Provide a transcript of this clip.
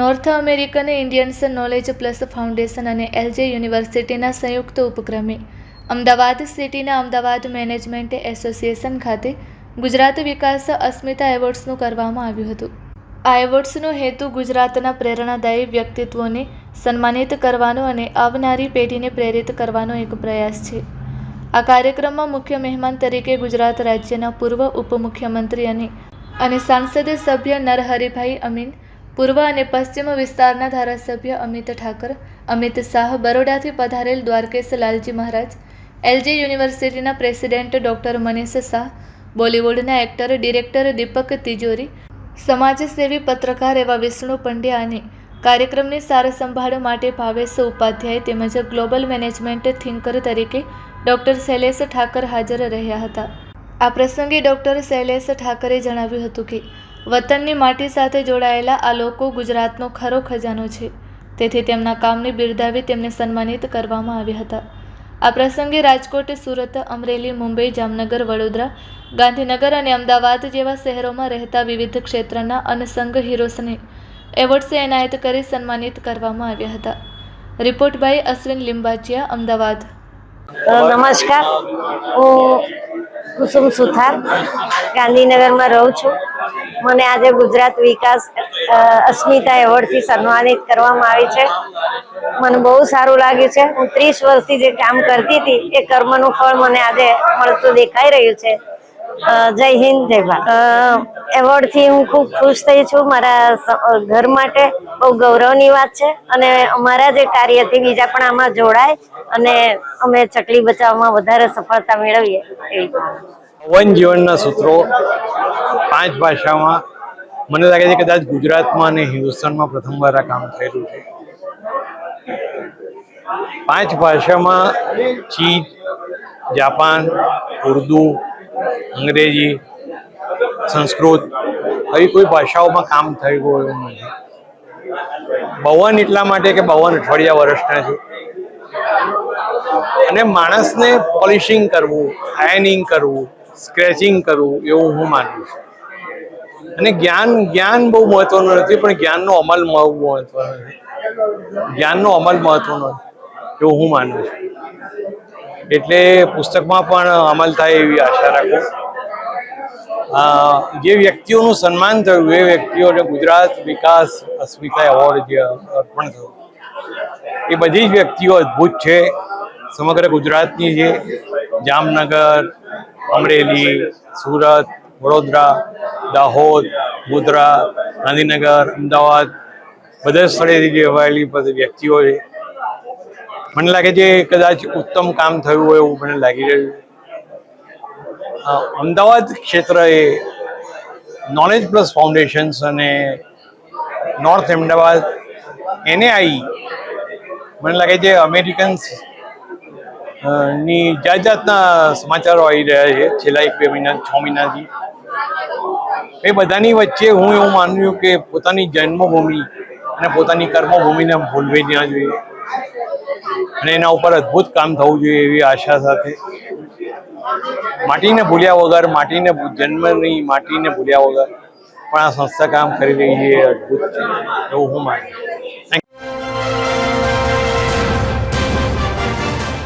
North American Indians knowledge plus foundation અને LJ યુનિવર્સિટીના સંયુક્ત ઉપક્રમે અમદાવાદ સિટીના અમદાવાદ મેનેજમેન્ટ એસોસિએશન ખાતે ગુજરાત વિકાસ અસ્મિતા એવોર્ડ્સનું કરવામાં આવ્યું હતું. આ એવોર્ડ્સનો હેતુ ગુજરાતના પ્રેરણાદાયી વ્યક્તિત્વોને સન્માનિત કરવાનો અને આવનારી પેઢીને પ્રેરિત કરવાનો એક પ્રયાસ છે. આ કાર્યક્રમમાં મુખ્ય મહેમાન તરીકે ગુજરાત રાજ્યના પૂર્વ ઉપમુખ્યમંત્રી અને સાંસદ સભ્ય નરહરિભાઈ અમીન, પૂર્વ અને પશ્ચિમ વિસ્તારના ધારાસભ્ય અમિત ઠાકર, અમિત શાહ, બરોડાથી પધારેલ દ્વારકેશ લાલજી મહારાજ, એલજે યુનિવર્સિટીના પ્રેસિડેન્ટ ડૉક્ટર મનીષ શાહ, બોલિવૂડના એક્ટર ડિરેક્ટર દીપક તિજોરી, સમાજસેવી પત્રકાર એવા વિષ્ણુ પંડ્યા અને કાર્યક્રમની સાર સંભાળ માટે ભાવેશ ઉપાધ્યાય તેમજ ગ્લોબલ મેનેજમેન્ટ થિંકર તરીકે ડૉક્ટર શૈલેષ ઠાકર હાજર રહ્યા હતા. આ પ્રસંગે ડૉક્ટર શૈલેષ ઠાકરે જણાવ્યું હતું કે વતનની માટી સાથે જોડાયેલા આ લોકો ગુજરાતનો ખરો ખજાનો છે. તેથી તેમના કામને બિરદાવી તેમને સન્માનિત કરવામાં આવ્યા હતા. આ પ્રસંગે રાજકોટ, સુરત, અમરેલી, મુંબઈ, જામનગર, વડોદરા, ગાંધીનગર અને અમદાવાદ જેવા શહેરોમાં રહેતા વિવિધ ક્ષેત્રના અનસંગ હીરોઝને એવોર્ડ્સ એનાયત કરી સન્માનિત કરવામાં આવ્યા હતા. Report by Ashwin Limbachiya, Ahmedabad. નમસ્કાર, હું કુસુમ સુથાર ગાંધીનગરમાં રહું છું. મને આજે ગુજરાત વિકાસ અસ્મિતા એવોર્ડથી સન્માનિત કરવામાં આવી છે. મને બહુ સારું લાગ્યું છે. હું 30 વર્ષથી જે કામ કરતી હતી એ કર્મનું ફળ મને આજે મળતું દેખાઈ રહ્યું છે. જય હિન્દ, જય ભારત. એવોર્ડથી હું ખૂબ ખુશ થઈ છું. મારા ઘર માટે બહુ ગૌરવની વાત છે અને અમારા જે કાર્યથી બીજા પણ આમાં જોડાય અને અમે ચકલી બચાવમાં વધારે સફળતા મેળવીએ એવી. વન જીવનના સૂત્રો 5 ભાષામાં મને લાગે છે કદાચ ગુજરાતમાં અને હિન્દુસ્તાનમાં પ્રથમવાર આ કામ થયેલું છે. 5 ભાષામાં ચીન, જાપાન, ઉર્દુ, અંગ્રેજી, સંસ્કૃત આવી કોઈ ભાષાઓમાં કામ થયું એવું નથી. 52 એટલા માટે કે 52 અઠવાડિયા વર્ષના છે અને માણસને પોલિશિંગ કરવું, આયનિંગ કરવું, સ્ક્રેચિંગ કરવું એવું હું માનું છું. અને જ્ઞાન બહુ મહત્વનું નથી, પણ જ્ઞાનનો અમલ બહુ મહત્વનો છે. જ્ઞાનનો અમલ મહત્વનો એવું હું માનું છું. એટલે પુસ્તકમાં પણ અમલ થાય એવી આશા રાખું. જે વ્યક્તિઓનું સન્માન થયું એ વ્યક્તિઓને ગુજરાત વિકાસ અસ્મિતા એવોર્ડ જે અર્પણ થયું એ બધી જ વ્યક્તિઓ અદ્ભુત છે. સમગ્ર ગુજરાતની છે. જામનગર, અમરેલી, સુરત, વડોદરા, દાહોદ, ગોધરા, ગાંધીનગર, અમદાવાદ બધા સ્થળેથી જે અવાયેલી બધી વ્યક્તિઓ છે. મને લાગે છે કદાચ ઉત્તમ કામ થયું હોય એવું મને લાગી રહ્યું છે. અમદાવાદ ક્ષેત્રએ નોલેજ પ્લસ ફાઉન્ડેશન્સ અને નોર્થ અમદાવાદ NAI મને લાગે છે અમેરિકન્સ ની જાતના સમાચારો આવી રહ્યા છે છેલ્લા 1-2 મહિના 6 મહિનાથી. એ બધાની વચ્ચે હું એવું માનું છું કે પોતાની જન્મભૂમિ અને પોતાની કર્મભૂમિને ભૂલવી ન જોઈએ અને એના ઉપર અદ્ભુત કામ થવું જોઈએ એવી આશા સાથે માટીને ભૂલ્યા વગર, જન્મની માટીને ભૂલ્યા વગર પણ આ સંસ્થા કામ કરી રહી છે. અદ્ભુત છે એવું હું માનું.